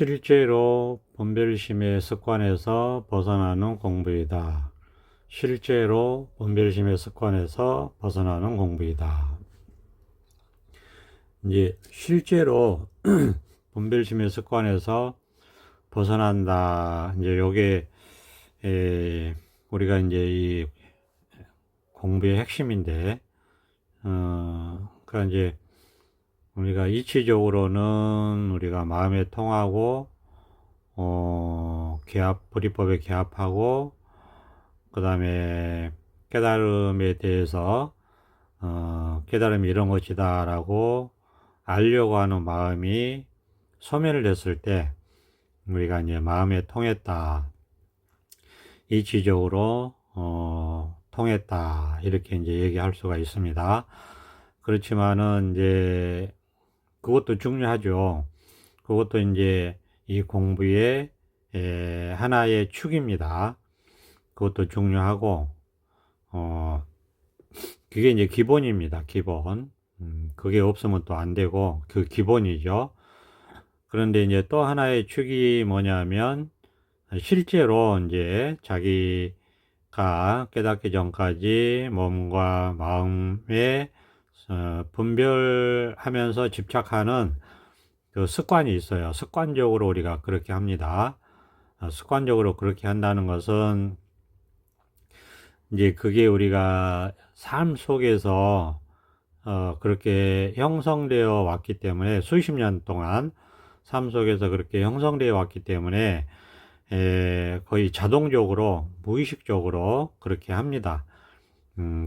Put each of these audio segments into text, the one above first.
실제로 분별심의 습관에서 벗어나는 공부이다. 실제로 분별심의 습관에서 벗어나는 공부이다. 이제 실제로 분별심의 습관에서 벗어난다. 이제 요게 우리가 이제 이 공부의 핵심인데, 그러니까 이제 우리가 이치적으로는 우리가 마음에 통하고 불이법에 개합하고, 그 다음에 깨달음에 대해서 깨달음이 이런 것이다 라고 알려고 하는 마음이 소멸을 했을 때 우리가 이제 마음에 통했다, 이치적으로 통했다, 이렇게 이제 얘기할 수가 있습니다. 그렇지만은 이제 그것도 중요하죠. 그것도 이제 이 공부의 하나의 축입니다. 그것도 중요하고, 그게 이제 기본입니다. 기본. 그게 없으면 또 안 되고, 그 기본이죠. 그런데 이제 또 하나의 축이 뭐냐면, 실제로 이제 자기가 깨닫기 전까지 몸과 마음에 분별하면서 집착하는 그 습관이 있어요. 습관적으로 우리가 그렇게 합니다. 습관적으로 그렇게 한다는 것은 이제 그게 우리가 삶 속에서 그렇게 형성되어 왔기 때문에, 수십 년 동안 삶 속에서 그렇게 형성되어 왔기 때문에 거의 자동적으로 무의식적으로 그렇게 합니다.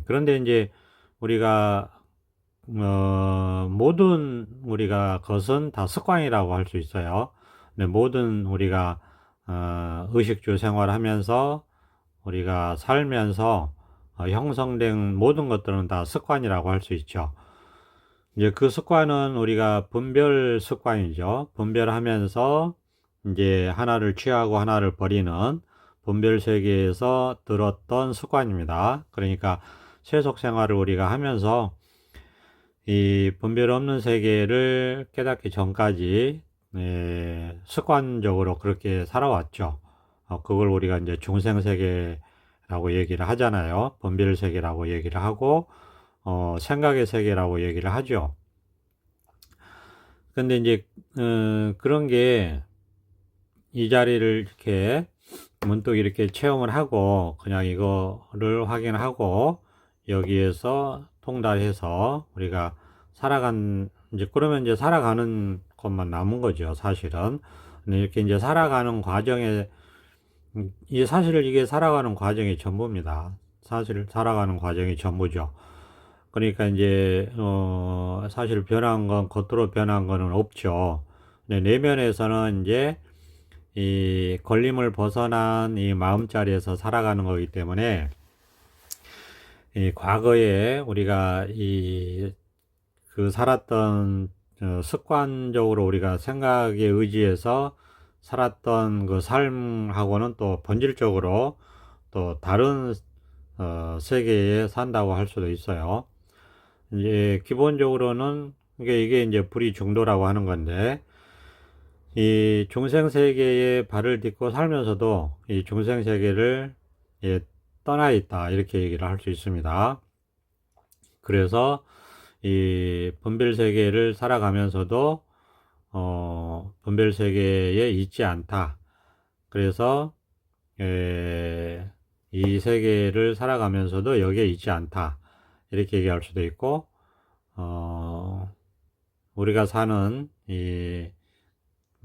그런데 이제 우리가 모든 우리가 것은 다 습관이라고 할 수 있어요. 근데 모든 우리가 의식주 생활하면서 우리가 살면서 형성된 모든 것들은 다 습관이라고 할 수 있죠. 이제 그 습관은 우리가 분별 습관이죠. 분별하면서 이제 하나를 취하고 하나를 버리는 분별 세계에서 들었던 습관입니다. 그러니까 세속 생활을 우리가 하면서 이 분별 없는 세계를 깨닫기 전까지 습관적으로 그렇게 살아왔죠. 그걸 우리가 이제 중생 세계라고 얘기를 하잖아요. 분별 세계라고 얘기를 하고, 생각의 세계라고 얘기를 하죠. 근데 이제 그런 게 이 자리를 이렇게 문득 이렇게 체험을 하고 그냥 이거를 확인하고 여기에서 통달해서 우리가 이제 그러면 이제 살아가는 것만 남은 거죠, 사실은. 근데 이렇게 이제 살아가는 과정에, 사실 이게 살아가는 과정이 전부입니다. 사실 살아가는 과정이 전부죠. 그러니까 이제 사실 변한 건, 겉으로 변한 거는 없죠. 근데 내면에서는 이제 이 걸림을 벗어난 이 마음자리에서 살아가는 거기 때문에, 이 과거에 우리가 그 살았던 습관적으로 우리가 생각에 의지해서 살았던 그 삶하고는 또 본질적으로 또 다른 세계에 산다고 할 수도 있어요. 이제 기본적으로는 이게 이제 불이 중도라고 하는 건데, 이 중생 세계에 발을 딛고 살면서도 이 중생 세계를 떠나 있다, 이렇게 얘기를 할 수 있습니다. 그래서 이 분별 세계를 살아가면서도 분별 세계에 있지 않다. 그래서 이 세계를 살아가면서도 여기에 있지 않다, 이렇게 얘기할 수도 있고, 우리가 사는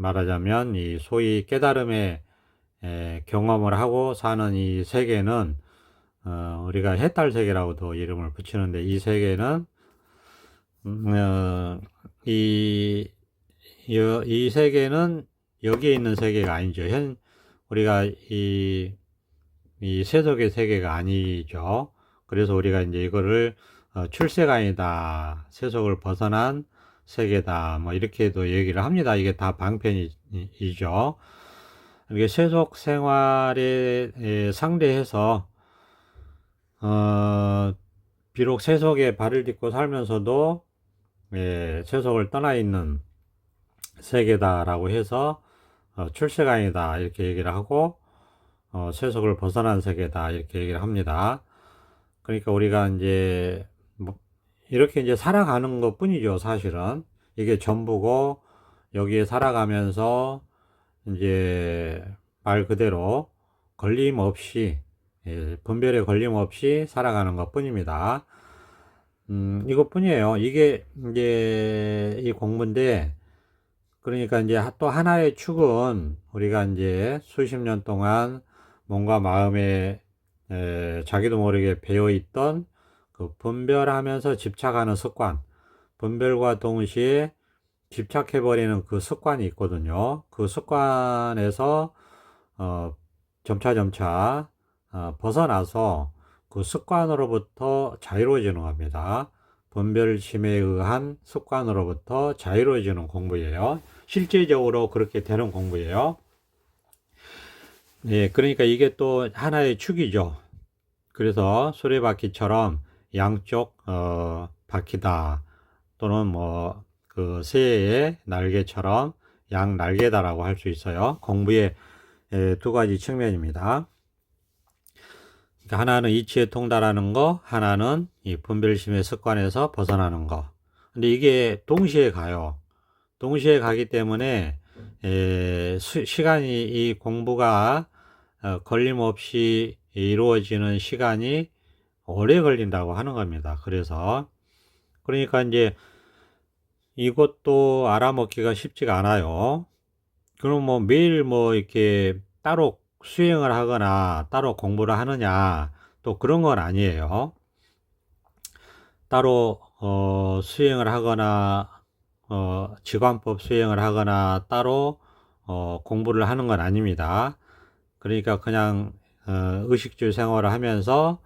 말하자면 이 소위 깨달음의 경험을 하고 사는 이 세계는 우리가 해탈 세계라고도 이름을 붙이는데, 이 세계는 이 세계는 여기에 있는 세계가 아니죠. 우리가 이 세속의 세계가 아니죠. 그래서 우리가 이제 이거를 출세가 아니다, 세속을 벗어난 세계다, 뭐 이렇게도 얘기를 합니다. 이게 다 방편이죠. 이게 세속 생활에 상대해서 비록 세속에 발을 딛고 살면서도 세속을 떠나 있는 세계다라고 해서 출세관이다 이렇게 얘기를 하고 세속을 벗어난 세계다 이렇게 얘기를 합니다. 그러니까 우리가 이제 뭐 이렇게 이제 살아가는 것 뿐이죠. 사실은 이게 전부고, 여기에 살아가면서 이제 말 그대로 걸림없이, 분별에 걸림없이 살아가는 것 뿐입니다. 이것뿐이에요. 이게 이제 이 공부인데, 그러니까 이제 또 하나의 축은 우리가 이제 수십 년 동안 몸과 마음에 자기도 모르게 배어 있던 그 분별하면서 집착하는 습관, 분별과 동시에 집착해버리는 그 습관이 있거든요. 그 습관에서 점차 벗어나서 그 습관으로부터 자유로워지는 겁니다. 분별심에 의한 습관으로부터 자유로워지는 공부예요. 실제적으로 그렇게 되는 공부예요. 예, 그러니까 이게 또 하나의 축이죠. 그래서 수레바퀴처럼 양쪽 바퀴다, 또는 뭐 그 새의 날개처럼 양 날개다라고 할 수 있어요. 공부의 두 가지 측면입니다. 그러니까 하나는 이치에 통달하는 거, 하나는 이 분별심의 습관에서 벗어나는 거. 근데 이게 동시에 가요. 동시에 가기 때문에 시간이, 이 공부가 걸림없이 이루어지는 시간이 오래 걸린다고 하는 겁니다. 그래서 그러니까 이제 이것도 알아먹기가 쉽지가 않아요. 그럼 뭐 매일 뭐 이렇게 따로 수행을 하거나 따로 공부를 하느냐, 또 그런 건 아니에요. 따로 수행을 하거나 지관법 수행을 하거나 따로 공부를 하는 건 아닙니다. 그러니까 그냥 의식주 생활을 하면서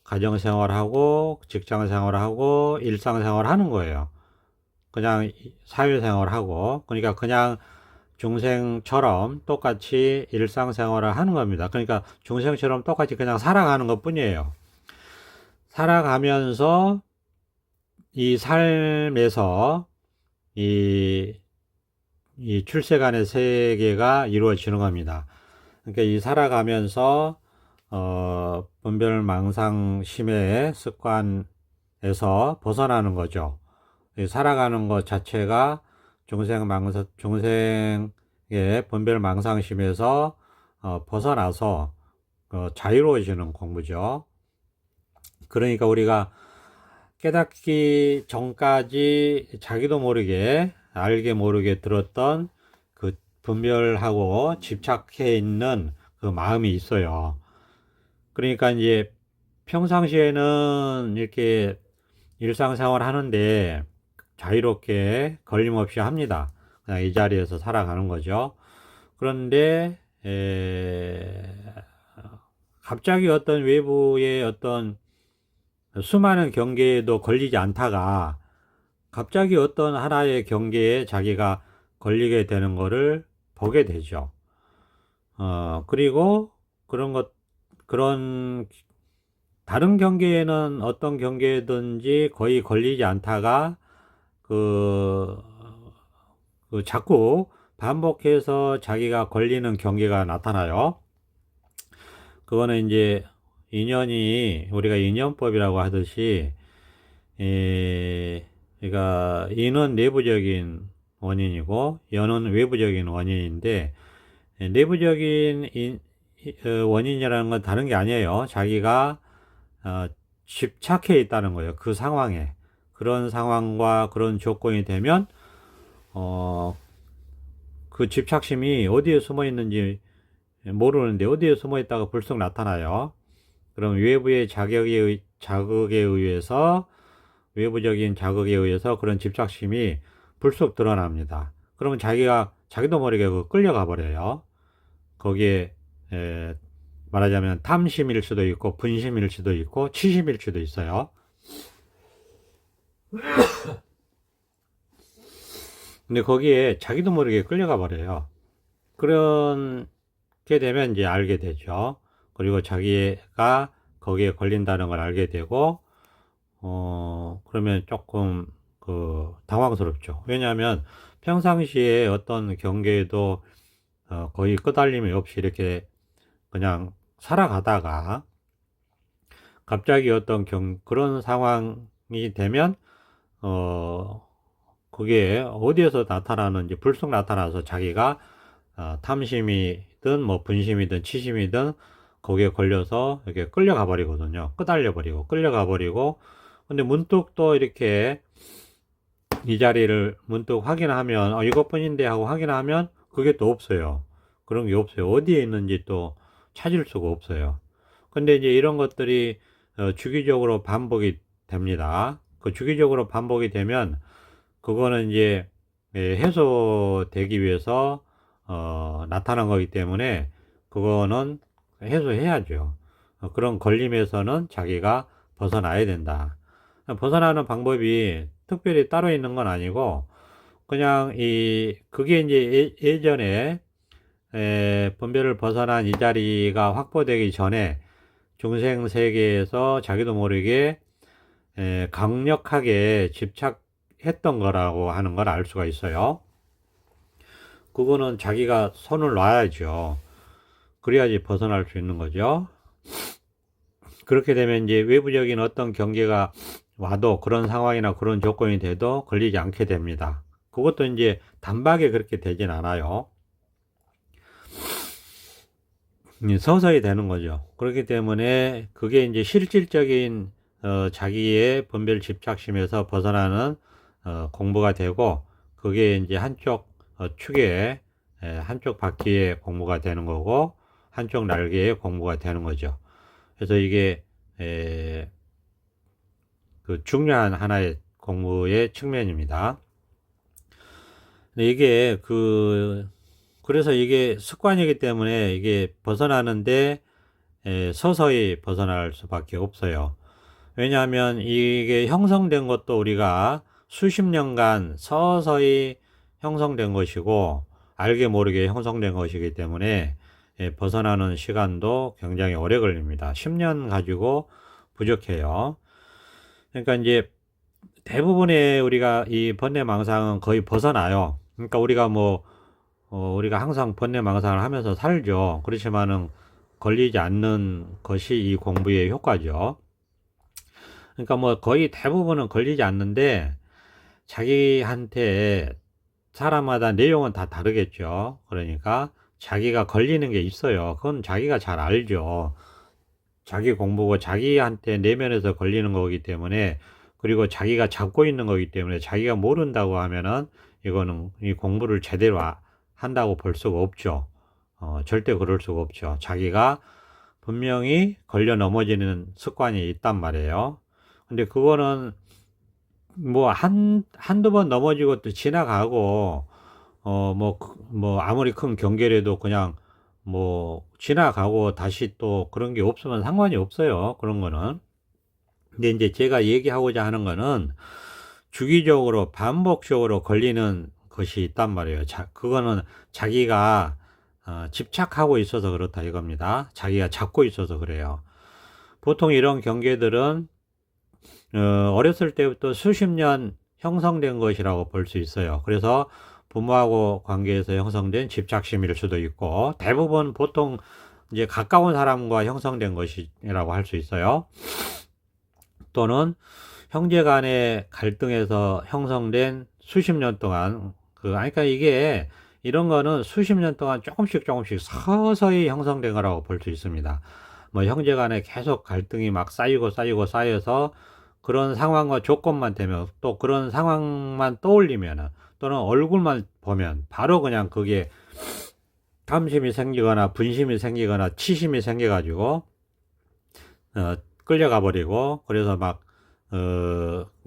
가정 생활하고 직장 생활하고 일상 생활하는 거예요. 그냥 사회 생활하고, 그러니까 그냥 중생처럼 똑같이 일상 생활을 하는 겁니다. 그러니까 중생처럼 똑같이 그냥 살아가는 것 뿐이에요. 살아가면서 이 삶에서 이 출세간의 세계가 이루어지는 겁니다. 그러니까 이 살아가면서 분별망상심의 습관에서 벗어나는 거죠. 살아가는 것 자체가 중생의 분별망상심에서 벗어나서 자유로워지는 공부죠. 그러니까 우리가 깨닫기 전까지 자기도 모르게, 알게 모르게 들었던 그 분별하고 집착해 있는 그 마음이 있어요. 그러니까 이제 평상시에는 이렇게 일상생활 하는데 자유롭게 걸림없이 합니다. 그냥 이 자리에서 살아가는 거죠. 그런데 갑자기 어떤 외부의 어떤 수많은 경계에도 걸리지 않다가 갑자기 어떤 하나의 경계에 자기가 걸리게 되는 거를 보게 되죠. 그리고 그런 다른 경계에는 어떤 경계든지 거의 걸리지 않다가 그 자꾸 반복해서 자기가 걸리는 경계가 나타나요. 그거는 이제 우리가 인연법이라고 하듯이, 그러니까 인은 내부적인 원인이고 연은 외부적인 원인인데, 내부적인 원인이라는 건 다른 게 아니에요. 자기가 집착해 있다는 거예요. 그 상황에. 그런 상황과 그런 조건이 되면 그 집착심이 어디에 숨어 있는지 모르는데 어디에 숨어 있다가 불쑥 나타나요. 그럼 외부의 자극에 의해서, 외부적인 자극에 의해서 그런 집착심이 불쑥 드러납니다. 그러면 자기도 모르게 끌려가 버려요. 거기에 말하자면 탐심일 수도 있고 분심일 수도 있고 치심일 수도 있어요. 근데 거기에 자기도 모르게 끌려가 버려요. 그렇게 되면 이제 알게 되죠. 그리고 자기가 거기에 걸린다는 걸 알게 되고, 그러면 조금 당황스럽죠. 왜냐하면 평상시에 어떤 경계에도 거의 끄달림이 없이 이렇게 그냥 살아가다가 갑자기 어떤 그런 상황이 되면 그게 어디에서 나타나는지 불쑥 나타나서 자기가 탐심이든 뭐 분심이든 치심이든 거기에 걸려서 이렇게 끌려가 버리거든요. 끄달려 버리고 끌려가 버리고, 근데 문득 또 이렇게 이 자리를 문득 확인하면 이것뿐인데 하고 확인하면 그게 또 없어요. 그런 게 없어요. 어디에 있는지 또 찾을 수가 없어요. 근데 이제 이런 것들이 주기적으로 반복이 됩니다. 그 주기적으로 반복이 되면 그거는 이제 해소되기 위해서 나타난 거기 때문에 그거는 해소해야죠. 그런 걸림에서는 자기가 벗어나야 된다. 벗어나는 방법이 특별히 따로 있는 건 아니고, 그냥 그게 이제 예전에 분별을 벗어난 이 자리가 확보되기 전에 중생 세계에서 자기도 모르게 강력하게 집착했던 거라고 하는 걸 알 수가 있어요. 그거는 자기가 손을 놔야죠. 그래야지 벗어날 수 있는 거죠. 그렇게 되면 이제 외부적인 어떤 경계가 와도 그런 상황이나 그런 조건이 돼도 걸리지 않게 됩니다. 그것도 이제 단박에 그렇게 되진 않아요. 서서히 되는 거죠. 그렇기 때문에 그게 이제 실질적인 자기의 분별 집착심에서 벗어나는 공부가 되고, 그게 이제 한쪽 축에 한쪽 바퀴의 공부가 되는 거고 한쪽 날개의 공부가 되는 거죠. 그래서 이게 그 중요한 하나의 공부의 측면입니다. 근데 이게 그래서 이게 습관이기 때문에 이게 벗어나는데 서서히 벗어날 수밖에 없어요. 왜냐하면 이게 형성된 것도 우리가 수십 년간 서서히 형성된 것이고 알게 모르게 형성된 것이기 때문에 벗어나는 시간도 굉장히 오래 걸립니다. 10년 가지고 부족해요. 그러니까 이제 대부분의 우리가 이 번뇌망상은 거의 벗어나요. 그러니까 우리가 우리가 항상 번뇌망상을 하면서 살죠. 그렇지만은 걸리지 않는 것이 이 공부의 효과죠. 그러니까 거의 대부분은 걸리지 않는데, 자기한테 사람마다 내용은 다 다르겠죠. 그러니까 자기가 걸리는 게 있어요. 그건 자기가 잘 알죠. 자기 공부고 자기한테 내면에서 걸리는 거기 때문에, 그리고 자기가 잡고 있는 거기 때문에 자기가 모른다고 하면은 이거는 이 공부를 제대로 한다고 볼 수가 없죠. 절대 그럴 수가 없죠. 자기가 분명히 걸려 넘어지는 습관이 있단 말이에요. 근데 그거는 한두 번 넘어지고 또 지나가고, 아무리 큰 경계라도 그냥 지나가고 다시 또 그런 게 없으면 상관이 없어요. 그런 거는. 근데 이제 제가 얘기하고자 하는 거는 주기적으로 반복적으로 걸리는 것이 있단 말이에요. 그거는 자기가 집착하고 있어서 그렇다 이겁니다. 자기가 잡고 있어서 그래요. 보통 이런 경계들은 어렸을 때부터 수십 년 형성된 것이라고 볼 수 있어요. 그래서 부모하고 관계에서 형성된 집착심일 수도 있고, 대부분 보통 이제 가까운 사람과 형성된 것이라고 할 수 있어요. 또는 형제 간의 갈등에서 형성된 수십 년 동안 그러니까 이게 이런 거는 수십 년 동안 조금씩 서서히 형성된 거라고 볼 수 있습니다. 형제 간에 계속 갈등이 막 쌓여서 그런 상황과 조건만 되면, 또 그런 상황만 떠올리면, 또는 얼굴만 보면 바로 그냥 그게 탐심이 생기거나 분심이 생기거나 치심이 생겨가지고 끌려가 버리고, 그래서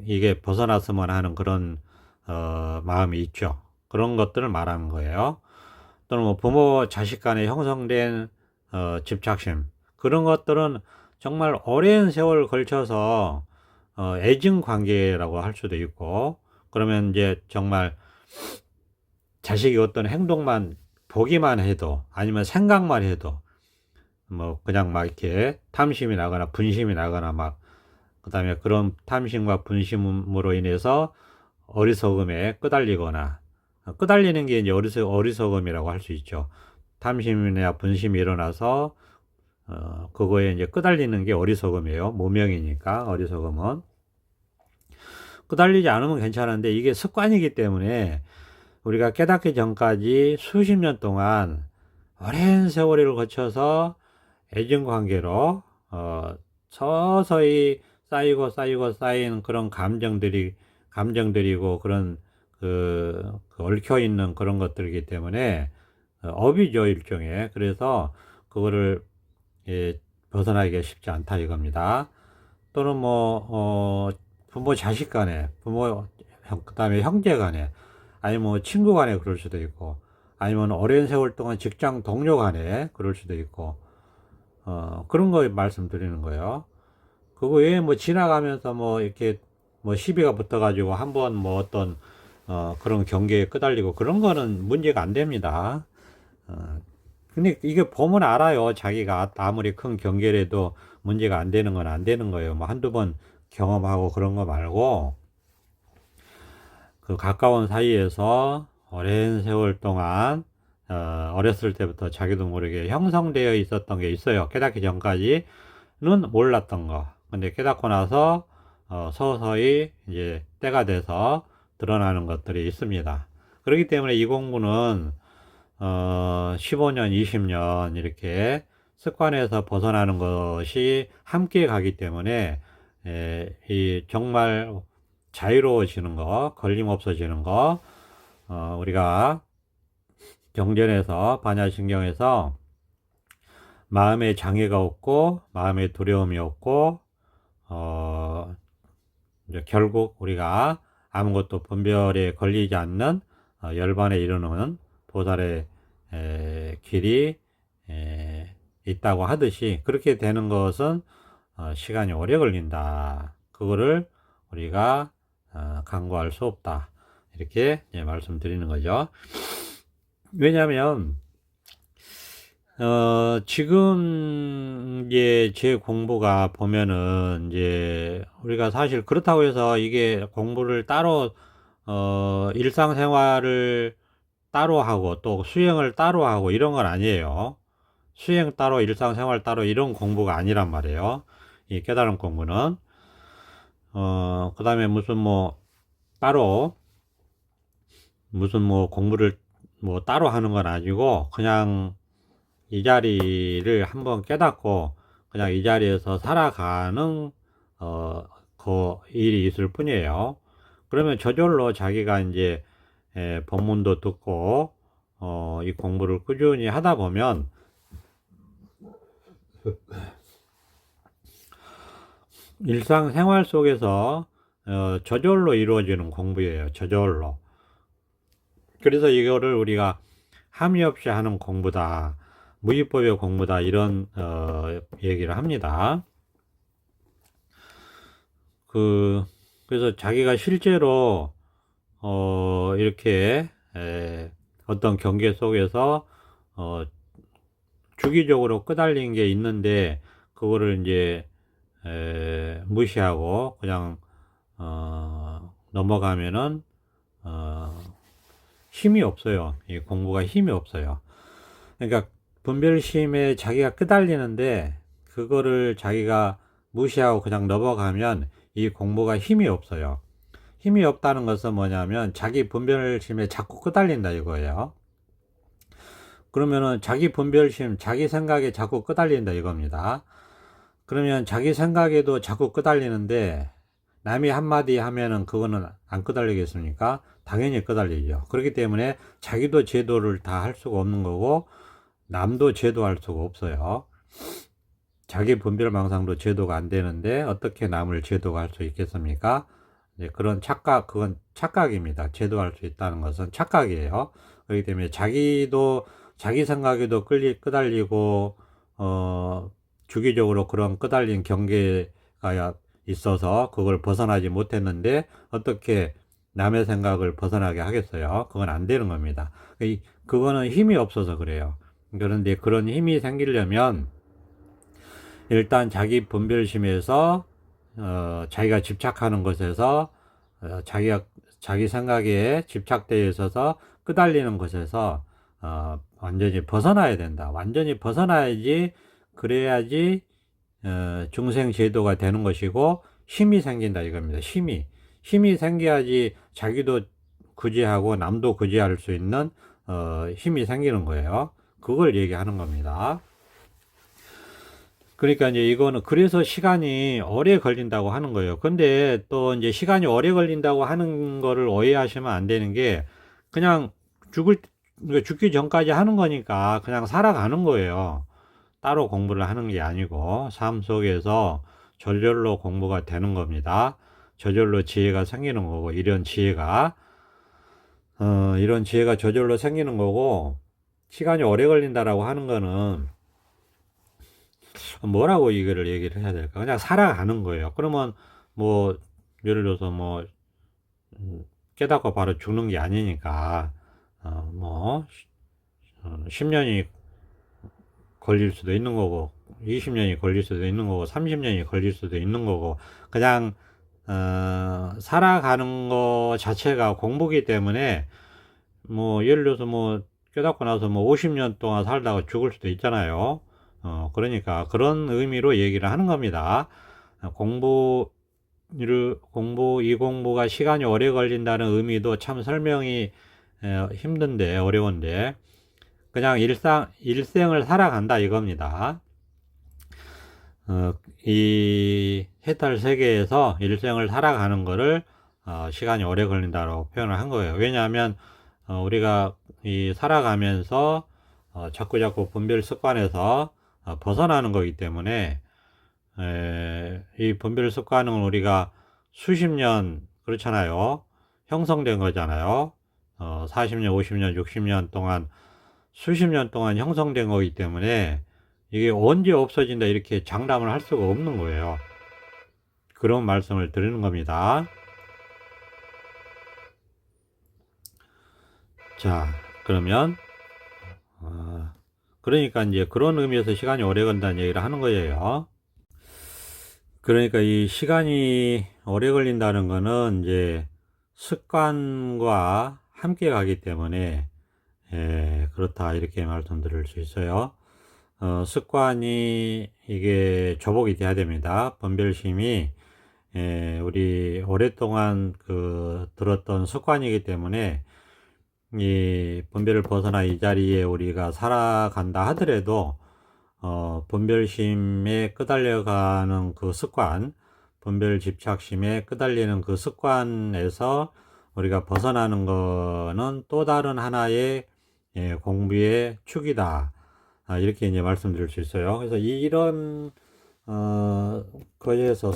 이게 벗어났으면 하는 그런 마음이 있죠. 그런 것들을 말하는 거예요. 또는 부모 자식 간에 형성된 집착심, 그런 것들은 정말 오랜 세월 걸쳐서 애증 관계라고 할 수도 있고, 그러면 이제 정말 자식이 어떤 행동만 보기만 해도, 아니면 생각만 해도 그냥 이렇게 탐심이 나거나 분심이 나거나 그 다음에 그런 탐심과 분심으로 인해서 어리석음에 끄달리거나 끄달리는 게 이제 어리석음이라고 할 수 있죠. 탐심이나 분심이 일어나서 그거에 이제 끄달리는 게 어리석음이에요. 무명이니까 어리석음은. 끄달리지 않으면 괜찮은데 이게 습관이기 때문에 우리가 깨닫기 전까지 수십 년 동안 오랜 세월을 거쳐서 애증관계로 서서히 쌓이고 쌓인 그런 감정들이고 그런 그 얽혀 있는 그런 것들이기 때문에 업이죠, 일종의. 그래서 그거를 벗어나기가 쉽지 않다 이겁니다. 또는 부모 자식 간에, 그다음에 형제 간에, 아니면 친구 간에 그럴 수도 있고, 아니면 오랜 세월 동안 직장 동료 간에 그럴 수도 있고, 그런 거 말씀드리는 거예요. 그거 외에 지나가면서 이렇게 시비가 붙어가지고 한번 어떤 그런 경계에 끄달리고 그런 거는 문제가 안 됩니다. 근데 이게 보면 알아요. 자기가 아무리 큰 경계라도 문제가 안 되는 건 안 되는 거예요. 한두 번 경험하고 그런 거 말고, 그 가까운 사이에서 오랜 세월 동안, 어렸을 때부터 자기도 모르게 형성되어 있었던 게 있어요. 깨닫기 전까지는 몰랐던 거. 근데 깨닫고 나서, 서서히 이제 때가 돼서 드러나는 것들이 있습니다. 그렇기 때문에 이 공부는 15년, 20년 이렇게 습관에서 벗어나는 것이 함께 가기 때문에 이 정말 자유로워지는 거, 걸림 없어지는 거, 우리가 경전에서 반야신경에서 마음에 장애가 없고 마음에 두려움이 없고 이제 결국 우리가 아무것도 분별에 걸리지 않는 열반에 이르는 보살의 길이 있다고 하듯이 그렇게 되는 것은 시간이 오래 걸린다. 그거를 우리가 강구할 수 없다. 이렇게 말씀드리는 거죠. 왜냐하면 지금 이제 제 공부가 보면은 이제 우리가 사실 그렇다고 해서 이게 공부를 따로 일상생활을 따로 하고 또 수행을 따로 하고 이런 건 아니에요. 수행 따로 일상생활 따로 이런 공부가 아니란 말이에요. 이 깨달음 공부는 그 다음에 따로 무슨 공부를 따로 하는 건 아니고 그냥 이 자리를 한번 깨닫고 그냥 이 자리에서 살아가는 그 일이 있을 뿐이에요. 그러면 저절로 자기가 이제 법문도 듣고 이 공부를 꾸준히 하다 보면 일상생활 속에서 저절로 이루어지는 공부예요. 저절로. 그래서 이거를 우리가 함이 없이 하는 공부다, 무위법의 공부다, 이런 얘기를 합니다. 그래서 자기가 실제로 이렇게 어떤 경계 속에서 주기적으로 끄달린 게 있는데 그거를 이제 무시하고 그냥 넘어가면은 힘이 없어요. 이 공부가 힘이 없어요. 그러니까 분별심에 자기가 끄달리는데 그거를 자기가 무시하고 그냥 넘어가면 이 공부가 힘이 없어요. 힘이 없다는 것은 뭐냐면 자기 분별심에 자꾸 끄달린다 이거예요. 그러면은 자기 분별심, 자기 생각에 자꾸 끄달린다 이겁니다. 그러면 자기 생각에도 자꾸 끄달리는데 남이 한마디 하면은 그거는 안 끄달리겠습니까? 당연히 끄달리죠. 그렇기 때문에 자기도 제도를 다 할 수가 없는 거고 남도 제도할 수가 없어요. 자기 분별망상도 제도가 안 되는데 어떻게 남을 제도가 할 수 있겠습니까? 그런 착각, 그건 착각입니다. 제도할 수 있다는 것은 착각이에요. 그렇기 때문에 자기 생각에도 끄달리고 주기적으로 그런 끄달린 경계가 있어서 그걸 벗어나지 못했는데 어떻게 남의 생각을 벗어나게 하겠어요? 그건 안 되는 겁니다. 그거는 힘이 없어서 그래요. 그런데 그런 힘이 생기려면 일단 자기 분별심에서 자기가 집착하는 것에서 자기 생각에 집착되어 있어서 끄달리는 것에서 완전히 벗어나야 된다. 완전히 벗어나야지, 그래야지 중생 제도가 되는 것이고 힘이 생긴다 이겁니다. 힘이 생겨야지 자기도 구제하고 남도 구제할 수 있는 힘이 생기는 거예요. 그걸 얘기하는 겁니다. 그러니까 이제 이거는 그래서 시간이 오래 걸린다고 하는 거예요. 근데 또 이제 시간이 오래 걸린다고 하는 거를 오해하시면 안 되는 게, 그냥 그러니까 죽기 전까지 하는 거니까 그냥 살아가는 거예요. 따로 공부를 하는 게 아니고 삶 속에서 저절로 공부가 되는 겁니다. 저절로 지혜가 생기는 거고, 이런 지혜가 저절로 생기는 거고, 시간이 오래 걸린다라고 하는 거는 뭐라고 이거를 얘기를 해야 될까? 그냥 살아가는 거예요. 그러면 뭐 예를 들어서 뭐 깨닫고 바로 죽는 게 아니니까 뭐 10년이 걸릴 수도 있는 거고, 20년이 걸릴 수도 있는 거고, 30년이 걸릴 수도 있는 거고, 그냥 살아가는 거 자체가 공부기 때문에, 뭐 예를 들어서 뭐 깨닫고 나서 뭐 50년 동안 살다가 죽을 수도 있잖아요. 그러니까 그런 의미로 얘기를 하는 겁니다. 이 공부가 시간이 오래 걸린다는 의미도 참 설명이 힘든데, 어려운데, 그냥 일생을 살아간다 이겁니다. 이 해탈 세계에서 일생을 살아가는 거를 시간이 오래 걸린다고 표현을 한 거예요. 왜냐하면 우리가 이 살아가면서 자꾸 분별 습관에서 벗어나는 거기 때문에, 이 분별 습관은 우리가 수십 년, 그렇잖아요. 형성된 거잖아요. 40년, 50년, 60년 동안, 수십 년 동안 형성된 거기 때문에 이게 언제 없어진다 이렇게 장담을 할 수가 없는 거예요. 그런 말씀을 드리는 겁니다. 자, 그러면 그러니까 이제 그런 의미에서 시간이 오래 걸린다는 얘기를 하는 거예요. 그러니까 이 시간이 오래 걸린다는 거는 이제 습관과 함께 가기 때문에 그렇다 이렇게 말씀드릴 수 있어요. 습관이 이게 조복이 돼야 됩니다. 분별심이 우리 오랫동안 들었던 습관이기 때문에, 이 분별을 벗어나 이 자리에 우리가 살아간다 하더라도 분별심에 끄달려가는 그 습관, 분별 집착심에 끄달리는 그 습관에서 우리가 벗어나는 거는 또 다른 하나의 공부의 축이다. 이렇게 이제 말씀드릴 수 있어요. 그래서 이런 거에서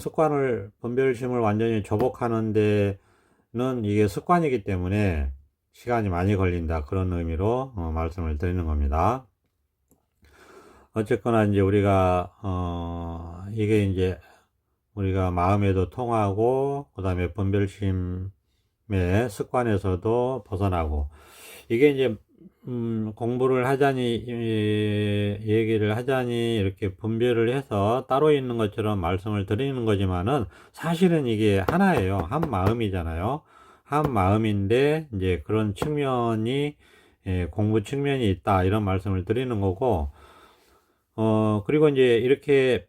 분별심을 완전히 조복하는 데는 이게 습관이기 때문에 시간이 많이 걸린다. 그런 의미로 말씀을 드리는 겁니다. 어쨌거나 이제 이게 이제 우리가 마음에도 통하고, 그 다음에 분별심의 습관에서도 벗어나고, 이게 이제 공부를 하자니, 얘기를 하자니 이렇게 분별을 해서 따로 있는 것처럼 말씀을 드리는 거지만은, 사실은 이게 하나예요. 한 마음이잖아요. 한 마음인데 이제 그런 측면이, 공부 측면이 있다 이런 말씀을 드리는 거고, 그리고 이제 이렇게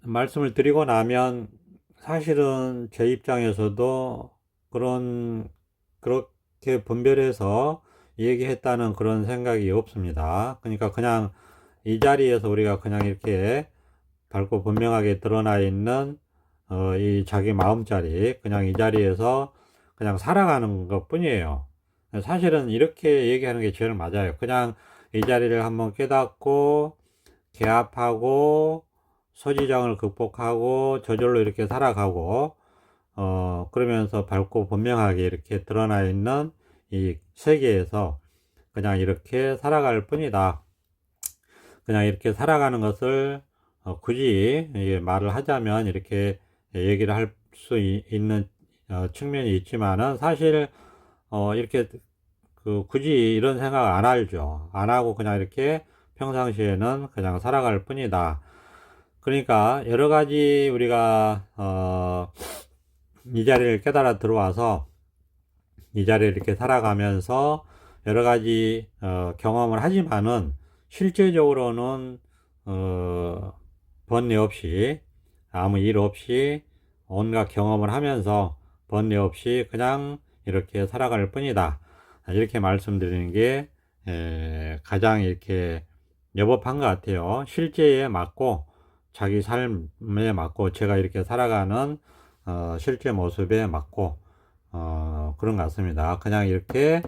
말씀을 드리고 나면 사실은 제 입장에서도 그렇게 분별해서 얘기했다는 그런 생각이 없습니다. 그러니까 그냥 이 자리에서 우리가 그냥 이렇게 밝고 분명하게 드러나 있는 이 자기 마음자리, 그냥 이 자리에서 그냥 살아가는 것 뿐이에요. 사실은 이렇게 얘기하는 게 제일 맞아요. 그냥 이 자리를 한번 깨닫고 개합하고 소지장을 극복하고 저절로 이렇게 살아가고, 그러면서 밝고 분명하게 이렇게 드러나 있는 이 세계에서 그냥 이렇게 살아갈 뿐이다. 그냥 이렇게 살아가는 것을 굳이 말을 하자면 이렇게 얘기를 할 수 있는 측면이 있지만은, 사실 이렇게 굳이 이런 생각 안 하죠. 안 하고 그냥 이렇게 평상시에는 그냥 살아갈 뿐이다. 그러니까 여러 가지 우리가 이 자리를 깨달아 들어와서 이 자리를 이렇게 살아가면서 여러 가지 경험을 하지만은 실제적으로는 번뇌 없이 아무 일 없이 온갖 경험을 하면서 번뇌 없이 그냥 이렇게 살아갈 뿐이다. 이렇게 말씀드리는 게 가장 이렇게 여법한 것 같아요. 실제에 맞고 자기 삶에 맞고 제가 이렇게 살아가는 실제 모습에 맞고 그런 것 같습니다. 그냥 이렇게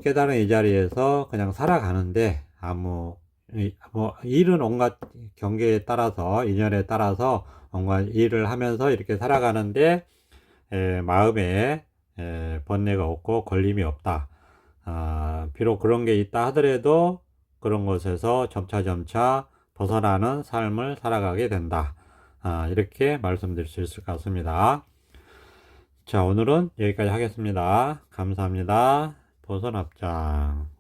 깨달은 이 자리에서 그냥 살아가는데 뭐 일은 온갖 경계에 따라서 인연에 따라서 온갖 일을 하면서 이렇게 살아가는데 마음에 번뇌가 없고 걸림이 없다. 비록 그런 게 있다 하더라도 그런 것에서 점차 벗어나는 삶을 살아가게 된다. 이렇게 말씀드릴 수 있을 것 같습니다. 자, 오늘은 여기까지 하겠습니다. 감사합니다. 보선합장.